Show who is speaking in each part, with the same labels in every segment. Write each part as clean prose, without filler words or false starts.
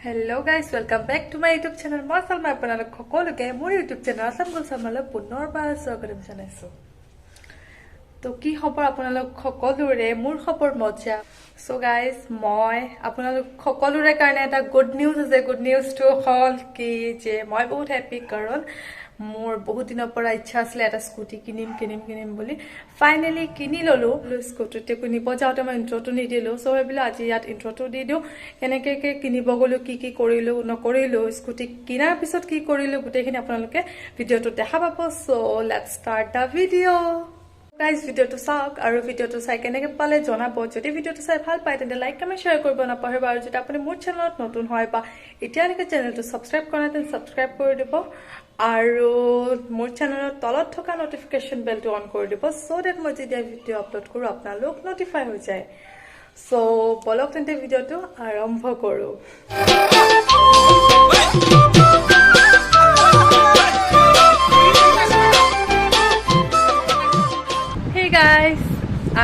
Speaker 1: Hello guys, welcome back to my YouTube channel. মই সালমা আপোনালোক সকলোকে মোৰ YouTube channel আসাম গল সালমালৈ পুনৰবাৰ স্বাগতম জনাইছো। তো কি খবৰ আপোনালোক সকলোৰে মোৰ খবৰ মজা। So guys, মই আপোনালোক সকলোৰে কাৰণে এটা গুড নিউজ আছে। গুড নিউজটো হ'ল কি যে মই বহুত হ্যাপি কাৰণ মোৰ বহুত দিনৰ পৰা ইচ্ছা আছিল এটা স্কুটি কিনিম বুলি ফাইনালি কিনি ললো। স্কুটিতে কিনিব যাওঁতে মই ইন্ট্ৰোটো নিদিলো, সো ভাবিলো আজি ইয়াত ইন্ট্ৰোটো দি দিওঁ কেনেকৈ কিনিব গলো, কি কৰিলো নকৰিলো, স্কুটি কিনাৰ পিছত কি কৰিলো গোটেইখিনি আপোনালোকে ভিডিঅ'টো দেখা পাব। So let's start the video'. Guys ভিডিঅ'টো চাওক আৰু ভিডিঅ'টো চাই কেনেকৈ পালে জনাব। যদি ভিডিঅ'টো চাই ভাল পায় তেন্তে লাইক কমেণ্ট শ্বেয়াৰ কৰিব নাপাহৰিব। আৰু যদি আপুনি মোৰ চেনেলত নতুন হয় বা এতিয়ালৈকে চেনেলটো ছাবস্ক্ৰাইব কৰা নাই তেন্তে ছাবস্ক্ৰাইব কৰি দিব আৰু মোৰ চেনেলৰ তলত থকা নটিফিকেশ্যন বেলটো অন কৰি দিব সো ডেট মই যেতিয়া ভিডিঅ' আপলোড কৰোঁ আপোনালোক নটিফাই হৈ যায়। সো বলক তেন্তে ভিডিঅ'টো আৰম্ভ কৰোঁ। Hey guys,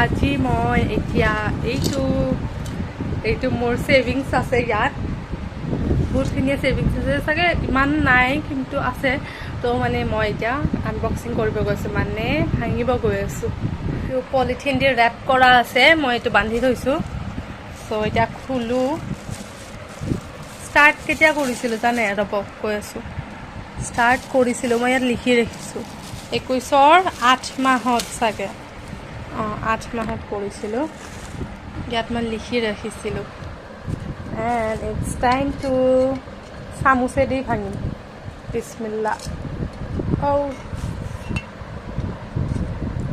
Speaker 1: আজি মই এতিয়া এইটো মোৰ সেভিংস আছে। ইয়াত বহুতখিনি সেভিংস আছে, চাগে ইমান নাই কিন্তু আছে। তো মানে মই এতিয়া আনবক্সিং কৰিব গৈছোঁ, মানে ভাঙিব গৈ আছোঁ। পলিথিন দি ৰেপ কৰা আছে, মই এইটো বান্ধি থৈছোঁ। চ' এতিয়া খোলো। ষ্টাৰ্ট কেতিয়া কৰিছিলোঁ জানে? ৰ'ব কৈ আছোঁ। ষ্টাৰ্ট কৰিছিলোঁ মই ইয়াত লিখি ৰাখিছোঁ 21ৰ 8 মাহত চাগে। 8 মাহত কৰিছিলোঁ, ইয়াত মই লিখি ৰাখিছিলোঁ। And it's time to চামুচে দি ভাঙিম। বিসমিল্লাহ।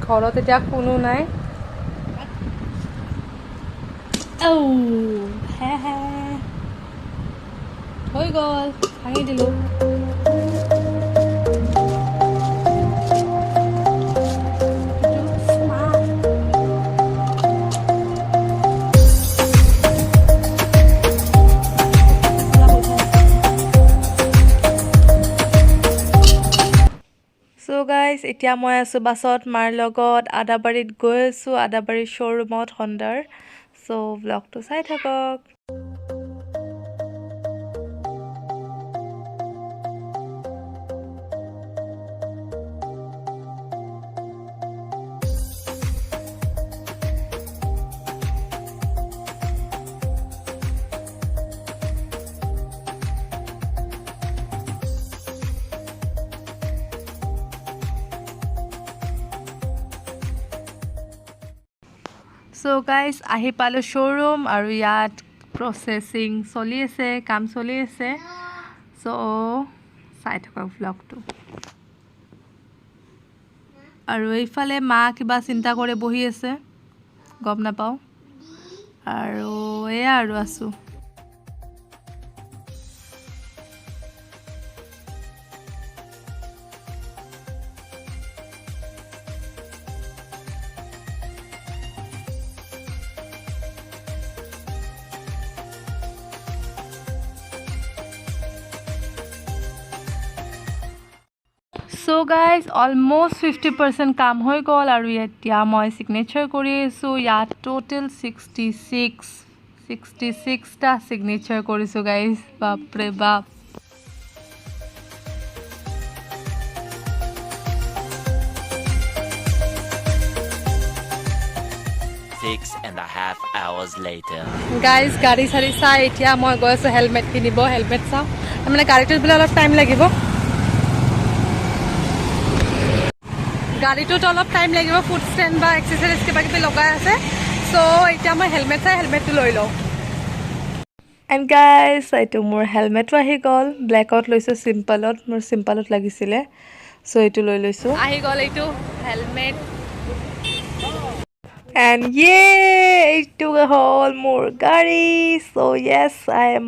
Speaker 1: ঘৰত এতিয়া কোনো নাই। হৈ গ'ল, ভাঙি দিলোঁ। So guys, এতিয়া মই আছোঁ বাছত মাৰ লগত আদাবাৰীত গৈ আছোঁ, আদাবাৰীৰ শ্ব'ৰুমত হণ্ডাৰ। চ' ব্লগটো চাই থাকক। সো গাইজ আহি পালোঁ শ্ব'ৰুম আৰু ইয়াত প্ৰচেছিং চলি আছে, কাম চলি আছে। চ' চাই থাকক ব্লগটো। আৰু এইফালে মা কিবা চিন্তা কৰি বহি আছে, গম নাপাওঁ। আৰু এয়া আৰু আছোঁ। So guys, almost 50% কাম হৈ গ'ল আৰু এতিয়া মই চিগনেচাৰ কৰি আছোঁ। ইয়াত টোটেল 66টা চিগনেচাৰ কৰিছোঁ গাইজ। বাপৰে বাপ। গাইজ গাড়ী চাড়ী চাই এতিয়া মই গৈ আছোঁ হেলমেট কিনিব। হেলমেট চাওঁ, মানে গাড়ীটোত বোলে অলপ টাইম লাগিব। গাড়ীটোত অলপ টাইম লাগিব, ফুড ষ্টেণ্ড বা এক্সেচাৰিজ কিবা কিবি লগাই আছে। চ' এতিয়া মই হেলমেট চাই হেলমেটটো লৈ লওঁ। এণ্ড গাইজ এইটো মোৰ হেলমেটো আহি গ'ল। ব্লেকত লৈছোঁ, চিম্পলত মোৰ চিম্পলত লাগিছিলে। চ' এইটো লৈ লৈছোঁ। আহি গ'ল এইটো হেলমেট। এণ্ড এইটো হ'ল মোৰ গাড়ী। চ' য়েছ, আই এম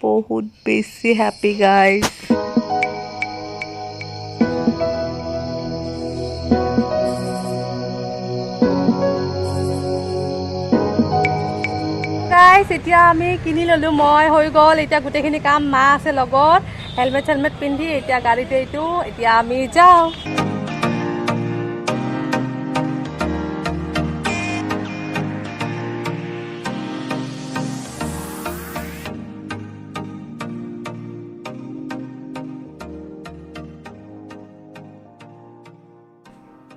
Speaker 1: বহুত বেছি হেপ্পী গাইজ। এতিয়া আমি কিনি ললোঁ, মই হৈ গ'ল এতিয়া গোটেইখিনি কাম। মা আছে লগত, হেলমেট চেলমেট পিন্ধি এতিয়া গাড়ীতে এইটো। এতিয়া আমি যাওঁ।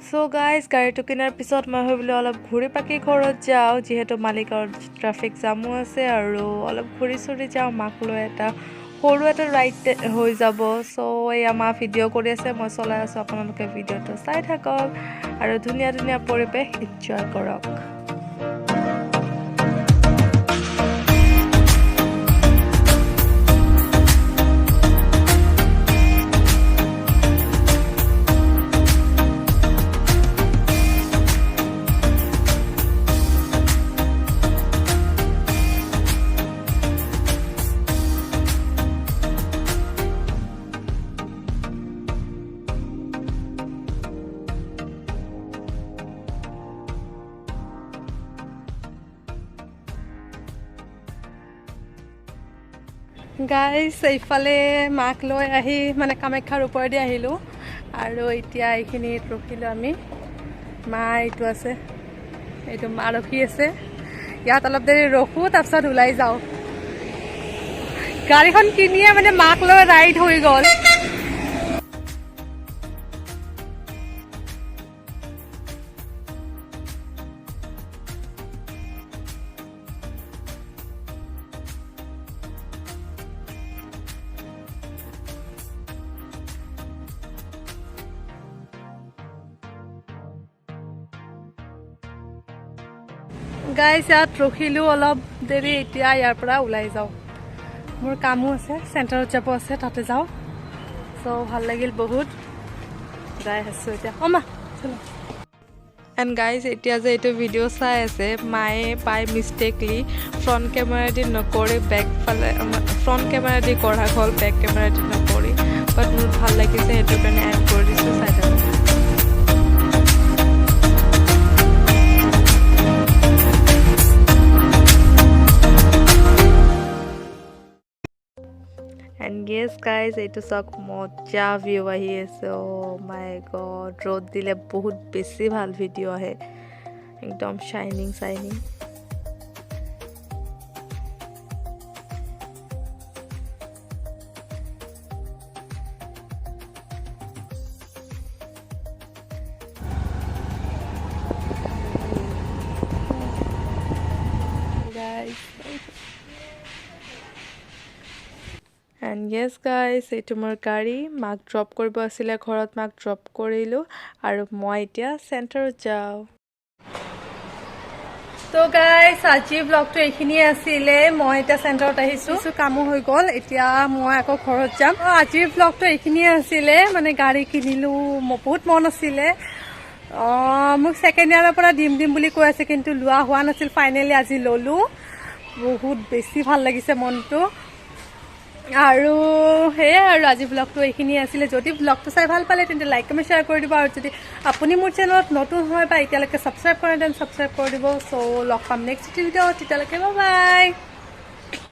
Speaker 1: সো গাইজ গাড়ীটো কিনাৰ পিছত মই ভাবিলোঁ অলপ ঘূৰি পাকি ঘৰত যাওঁ যিহেতু মালিকৰ ট্ৰাফিক জামো আছে আৰু অলপ ঘূৰি চুৰি যাওঁ মাক লৈ এটা সৰু এটা ৰাইড হৈ যাব সো এয়া মা ভিডিঅ' কৰি আছে মই চলাই আছোঁ আপোনালোকে ভিডিঅ'টো চাই থাকক আৰু ধুনীয়া ধুনীয়া পৰিৱেশ এনজয় কৰক গাইজ এইফালে মাক লৈ আহি মানে কামাখ্যাৰ ওপৰেদি আহিলোঁ আৰু এতিয়া এইখিনিত ৰখিলোঁ আমি মা এইটো আছে এইটো মা ৰখি আছে ইয়াত অলপ দেৰি ৰখোঁ তাৰপিছত ওলাই যাওঁ গাড়ীখন কিনিয়ে মানে মাক লৈ ৰাইড হৈ গ'ল গাইজ ইয়াত ৰখিলোঁ অলপ দেৰি এতিয়া ইয়াৰ পৰা ওলাই যাওঁ মোৰ কামো আছে চেণ্টাৰত যাব আছে তাতে যাওঁ চ' ভাল লাগিল বহুত যাই আছোঁ এতিয়া মা চলো এণ্ড গাইজ এতিয়া যে এইটো ভিডিঅ' চাই আছে মায়ে পাই মিষ্টেকলি ফ্ৰণ্ট কেমেৰাদি নকৰি বেক ফালে ফ্ৰণ্ট কেমেৰাদি কৰা হ'ল বেক কেমেৰাদি নকৰি বাট মোৰ ভাল লাগিছে সেইটো কাৰণে এড কৰি দিছোঁ চাই থাকক And yes guys, এইটো চাওক মজা ভিউ আহি আছে oh my god ৰ'দ দিলে বহুত বেছি ভাল ভিডিঅ' আহে একদম shining guys And yes guys, এইটো মোৰ গাড়ী মাক ড্ৰপ কৰিব আছিলে ঘৰত মাক ড্ৰপ কৰিলোঁ আৰু মই এতিয়া চেণ্টাৰত যাওঁ তো গাইজ আজি ব্লগটো এইখিনিয়ে আছিলে মই এতিয়া চেণ্টাৰত আহিছোঁ কামো হৈ গ'ল এতিয়া মই আকৌ ঘৰত যাম আজিৰ ব্লগটো এইখিনিয়ে আছিলে মানে গাড়ী কিনিলোঁ বহুত মন আছিলে মোক ছেকেণ্ড ইয়াৰৰ পৰা দিম বুলি কৈ আছে কিন্তু লোৱা হোৱা নাছিল ফাইনেলি আজি ল'লোঁ বহুত বেছি ভাল লাগিছে মনটো আৰু সেয়াই আৰু আজি ব্লগটো এইখিনিয়ে আছিলে যদি ব্লগটো চাই ভাল পালে তেন্তে লাইক কমেণ্ট শ্বেয়াৰ কৰি দিব আৰু যদি আপুনি মোৰ চেনেলত নতুন হয় বা এতিয়ালৈকে ছাবস্ক্ৰাইব কৰে তেন্তে ছাবস্ক্ৰাইব কৰি দিব চ' লগ পাম নেক্সট ভিডিঅ' তেতিয়ালৈকে বাই